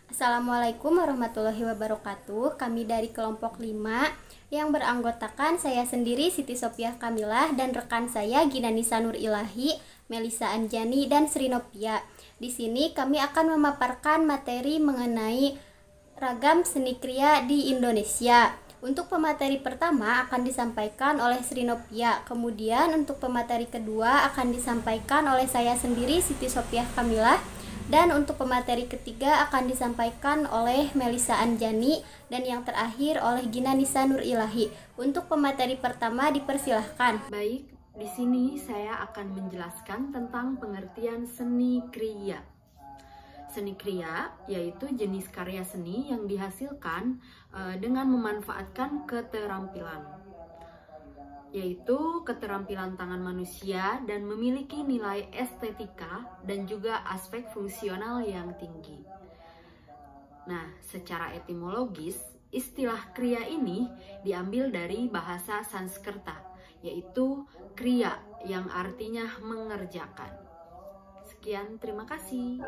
Assalamualaikum warahmatullahi wabarakatuh. Kami dari kelompok 5 yang beranggotakan saya sendiri Siti Sopiah Kamilah dan rekan saya Ginanisa Nur Ilahi, Melisa Anjani dan Sri Nopia. Di sini kami akan memaparkan materi mengenai ragam seni kriya di Indonesia. Untuk pemateri pertama akan disampaikan oleh Sri Nopia. Kemudian untuk pemateri kedua akan disampaikan oleh saya sendiri Siti Sopiah Kamilah. Dan untuk pemateri ketiga akan disampaikan oleh Melisa Anjani dan yang terakhir oleh Ginanisa Nur Ilahi. Untuk pemateri pertama dipersilahkan. Baik, di sini saya akan menjelaskan tentang pengertian seni kriya. Seni kriya yaitu jenis karya seni yang dihasilkan dengan memanfaatkan keterampilan, yaitu keterampilan tangan manusia dan memiliki nilai estetika dan juga aspek fungsional yang tinggi. Nah, secara etimologis, istilah kriya ini diambil dari bahasa Sanskerta, yaitu kriya yang artinya mengerjakan. Sekian, terima kasih.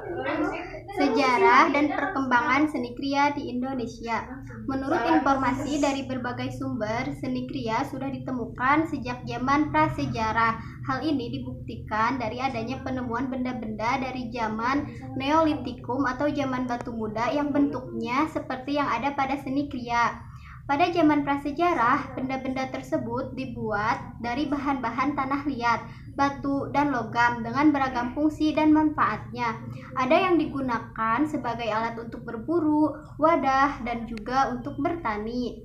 Sejarah dan perkembangan seni kriya di Indonesia. Menurut informasi dari berbagai sumber, seni kriya sudah ditemukan sejak zaman prasejarah. Hal ini dibuktikan dari adanya penemuan benda-benda dari zaman Neolitikum atau zaman batu muda yang bentuknya seperti yang ada pada seni kriya. Pada zaman prasejarah, benda-benda tersebut dibuat dari bahan-bahan tanah liat, batu, dan logam dengan beragam fungsi dan manfaatnya. Ada yang digunakan sebagai alat untuk berburu, wadah, dan juga untuk bertani.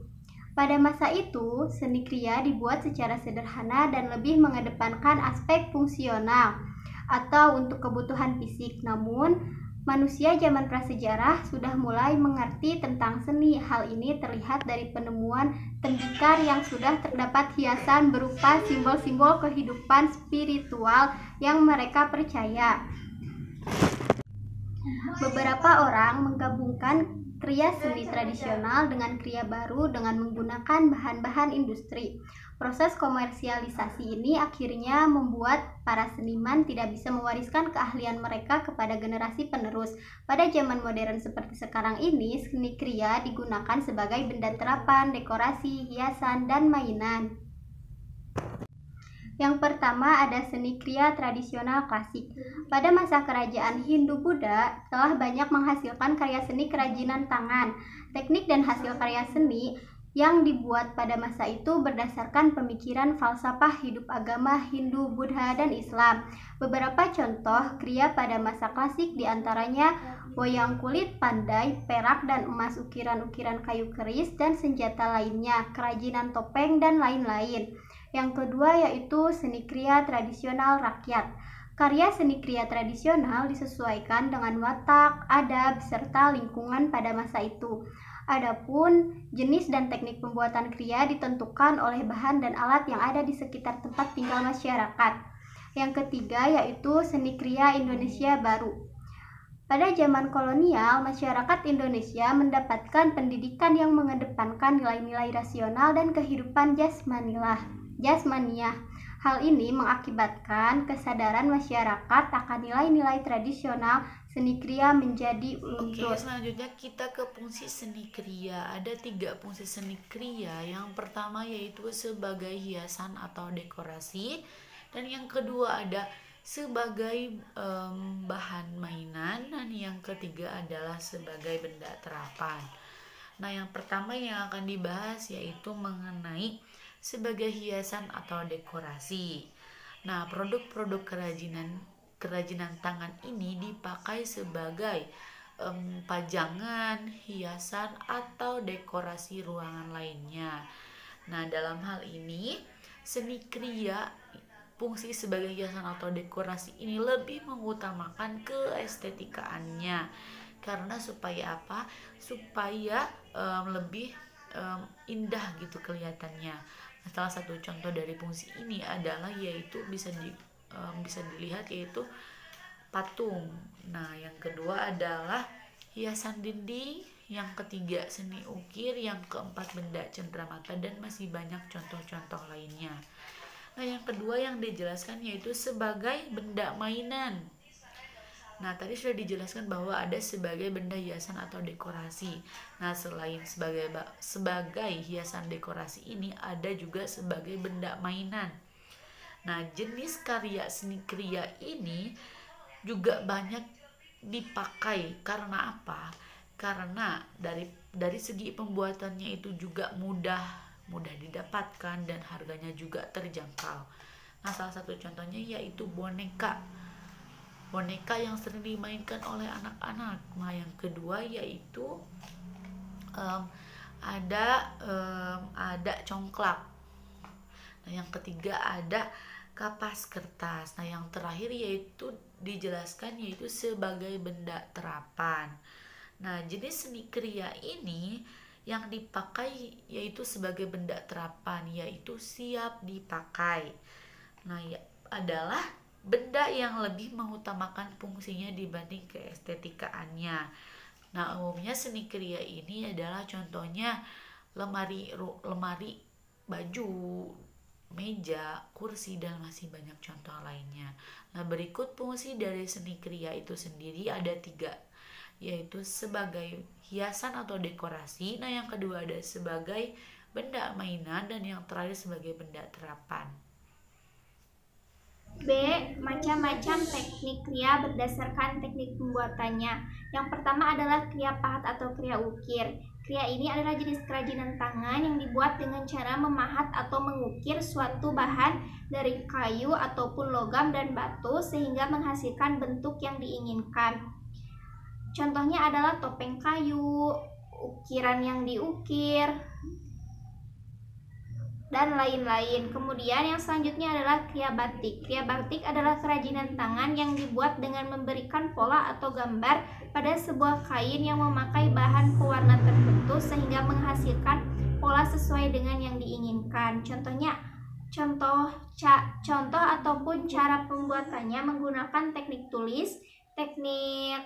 Pada masa itu, seni kriya dibuat secara sederhana dan lebih mengedepankan aspek fungsional atau untuk kebutuhan fisik. Namun, manusia zaman prasejarah sudah mulai mengerti tentang seni. Hal ini terlihat dari penemuan tembikar yang sudah terdapat hiasan berupa simbol-simbol kehidupan spiritual yang mereka percaya. Beberapa orang menggabungkan kriya seni tradisional dengan kriya baru dengan menggunakan bahan-bahan industri. Proses komersialisasi ini akhirnya membuat para seniman tidak bisa mewariskan keahlian mereka kepada generasi penerus. Pada zaman modern seperti sekarang ini, seni kriya digunakan sebagai benda terapan, dekorasi, hiasan, dan mainan. Yang pertama ada seni kriya tradisional klasik. Pada masa kerajaan Hindu-Buddha telah banyak menghasilkan karya seni kerajinan tangan. Teknik dan hasil karya seni yang dibuat pada masa itu berdasarkan pemikiran falsafah hidup agama Hindu, Buddha, dan Islam. Beberapa contoh kriya pada masa klasik diantaranya wayang kulit, pandai, perak dan emas, ukiran-ukiran kayu keris, dan senjata lainnya, kerajinan topeng, dan lain-lain. Yang kedua yaitu seni kriya tradisional rakyat. Karya seni kriya tradisional disesuaikan dengan watak, adab, serta lingkungan pada masa itu. Adapun jenis dan teknik pembuatan kriya ditentukan oleh bahan dan alat yang ada di sekitar tempat tinggal masyarakat. Yang ketiga yaitu seni kriya Indonesia baru. Pada zaman kolonial, masyarakat Indonesia mendapatkan pendidikan yang mengedepankan nilai-nilai rasional dan kehidupan jasmaniah. Hal ini mengakibatkan kesadaran masyarakat akan nilai-nilai tradisional seni kriya menjadi luntur. Oke, selanjutnya kita ke fungsi seni kriya. Ada 3 fungsi seni kriya. Yang pertama yaitu sebagai hiasan atau dekorasi, dan yang kedua ada sebagai bahan mainan, dan yang ketiga adalah sebagai benda terapan. Nah, yang pertama yang akan dibahas yaitu mengenai sebagai hiasan atau dekorasi. Nah, produk-produk kerajinan tangan ini dipakai sebagai pajangan, hiasan, atau dekorasi ruangan lainnya. Nah, dalam hal ini seni kriya fungsi sebagai hiasan atau dekorasi ini lebih mengutamakan keestetikaannya. Karena supaya apa? Supaya lebih indah gitu kelihatannya. Salah satu contoh dari fungsi ini adalah yaitu bisa dilihat yaitu patung. Nah, yang kedua adalah hiasan dinding, yang ketiga seni ukir, yang keempat benda cenderamata, dan masih banyak contoh-contoh lainnya. Nah, yang kedua yang dijelaskan yaitu sebagai benda mainan. Nah, tadi sudah dijelaskan bahwa ada sebagai benda hiasan atau dekorasi. Nah, selain sebagai hiasan dekorasi ini, ada juga sebagai benda mainan. Nah, jenis karya seni kriya ini juga banyak dipakai. Karena apa? Karena dari segi pembuatannya itu juga mudah didapatkan dan harganya juga terjangkau. Nah, salah satu contohnya yaitu boneka yang sering dimainkan oleh anak-anak. Nah, yang kedua yaitu ada congklak. Nah, yang ketiga ada kapas kertas. Nah, yang terakhir yaitu dijelaskan yaitu sebagai benda terapan. Nah, jenis seni kriya ini yang dipakai yaitu sebagai benda terapan, yaitu siap dipakai. Nah, adalah benda yang lebih mengutamakan fungsinya dibanding keestetikaannya. Nah, umumnya seni kriya ini adalah contohnya lemari, baju, meja, kursi, dan masih banyak contoh lainnya. Nah, berikut fungsi dari seni kriya itu sendiri ada 3, yaitu sebagai hiasan atau dekorasi. Nah, yang kedua ada sebagai benda mainan, dan yang terakhir sebagai benda terapan. B. Macam-macam teknik kriya berdasarkan teknik pembuatannya. Yang pertama adalah kriya pahat atau kriya ukir. Kriya ini adalah jenis kerajinan tangan yang dibuat dengan cara memahat atau mengukir suatu bahan dari kayu ataupun logam dan batu sehingga menghasilkan bentuk yang diinginkan. Contohnya adalah topeng kayu, ukiran yang diukir, dan lain-lain. Kemudian yang selanjutnya adalah kriya batik. Kriya batik adalah kerajinan tangan yang dibuat dengan memberikan pola atau gambar pada sebuah kain yang memakai bahan pewarna tertentu sehingga menghasilkan pola sesuai dengan yang diinginkan. Contoh ataupun cara pembuatannya menggunakan teknik tulis, teknik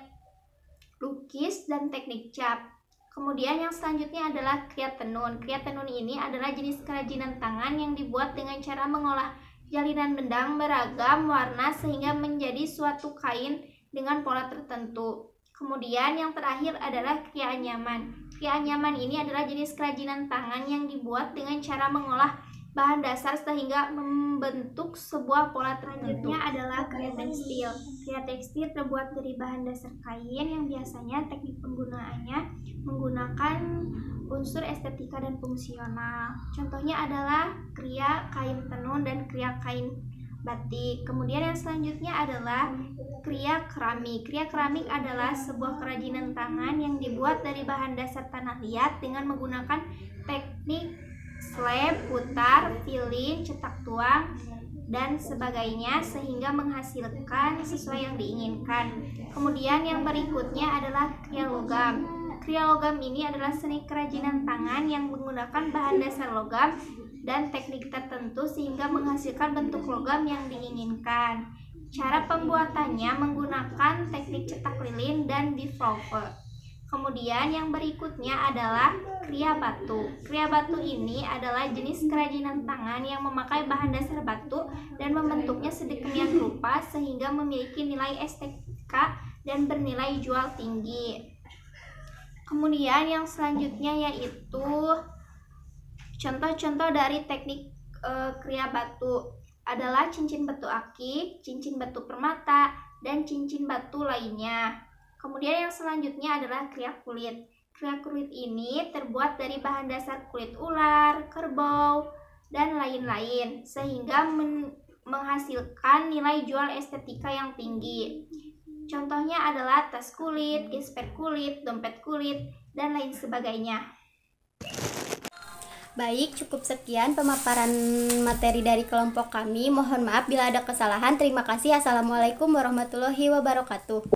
lukis, dan teknik cap. Kemudian yang selanjutnya adalah kriya tenun. Kriya tenun ini adalah jenis kerajinan tangan yang dibuat dengan cara mengolah jalinan benang beragam warna sehingga menjadi suatu kain dengan pola tertentu. Kemudian yang terakhir adalah kriya anyaman. Kriya anyaman ini adalah jenis kerajinan tangan yang dibuat dengan cara mengolah bahan dasar sehingga membentuk sebuah pola tertentu. Selanjutnya adalah kriya tekstil. Kriya tekstil terbuat dari bahan dasar kain yang biasanya teknik penggunaannya menggunakan unsur estetika dan fungsional. Contohnya adalah kriya kain tenun dan kriya kain batik. Kemudian yang selanjutnya adalah kriya keramik. Kriya keramik adalah sebuah kerajinan tangan yang dibuat dari bahan dasar tanah liat dengan menggunakan teknik slab, putar, filling, cetak tuang, dan sebagainya sehingga menghasilkan sesuai yang diinginkan. Kemudian yang berikutnya adalah kriya logam. Kriya logam ini adalah seni kerajinan tangan yang menggunakan bahan dasar logam dan teknik tertentu sehingga menghasilkan bentuk logam yang diinginkan. Cara pembuatannya menggunakan teknik cetak lilin dan devolver. Kemudian yang berikutnya adalah kriya batu. Kriya batu ini adalah jenis kerajinan tangan yang memakai bahan dasar batu dan membentuknya sedemikian rupa sehingga memiliki nilai estetika dan bernilai jual tinggi. Kemudian yang selanjutnya yaitu contoh-contoh dari teknik kriya batu adalah cincin batu akik, cincin batu permata, dan cincin batu lainnya. Kemudian yang selanjutnya adalah kriya kulit. Kriya kulit ini terbuat dari bahan dasar kulit ular, kerbau, dan lain-lain sehingga menghasilkan nilai jual estetika yang tinggi. Contohnya adalah tas kulit, gesper kulit, dompet kulit, dan lain sebagainya. Baik, cukup sekian pemaparan materi dari kelompok kami. Mohon maaf bila ada kesalahan. Terima kasih. Assalamualaikum warahmatullahi wabarakatuh.